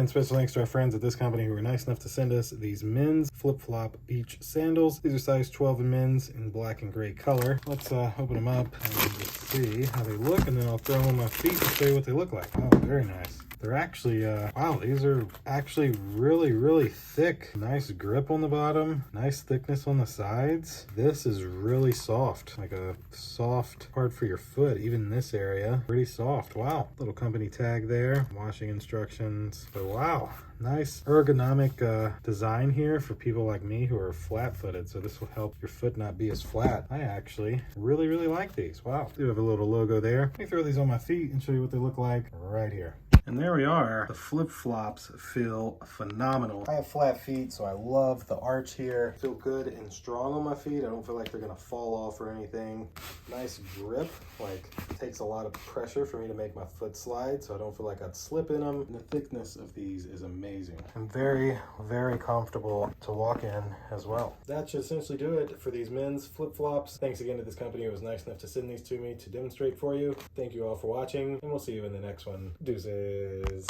And special thanks to our friends at this company who were nice enough to send us these men's flip-flop beach sandals. These are size 12 in men's in black and gray color. Let's open them up and just see how they look, and then I'll throw them on my feet and show you what they look like. Oh, very nice. They're actually, wow, these are actually really thick. Nice grip on the bottom, nice thickness on the sides. This is really soft, like a soft part for your foot, even this area. Pretty soft, wow. Little company tag there, washing instructions. So wow, nice ergonomic design here for people like me who are flat-footed. So this will help your foot not be as flat. I actually really like these. Wow, do have a little logo there. Let me throw these on my feet and show you what they look like right here. And there we are. The flip-flops feel phenomenal. I have flat feet, so I love the arch here. Feel good and strong on my feet. I don't feel like they're gonna fall off or anything. Nice grip, like it takes a lot of pressure for me to make my foot slide, so I don't feel like I'd slip in them. And the thickness of these is amazing. And very comfortable to walk in as well. That should essentially do it for these men's flip-flops. Thanks again to this company who was nice enough to send these to me to demonstrate for you. Thank you all for watching, and we'll see you in the next one. Deuces.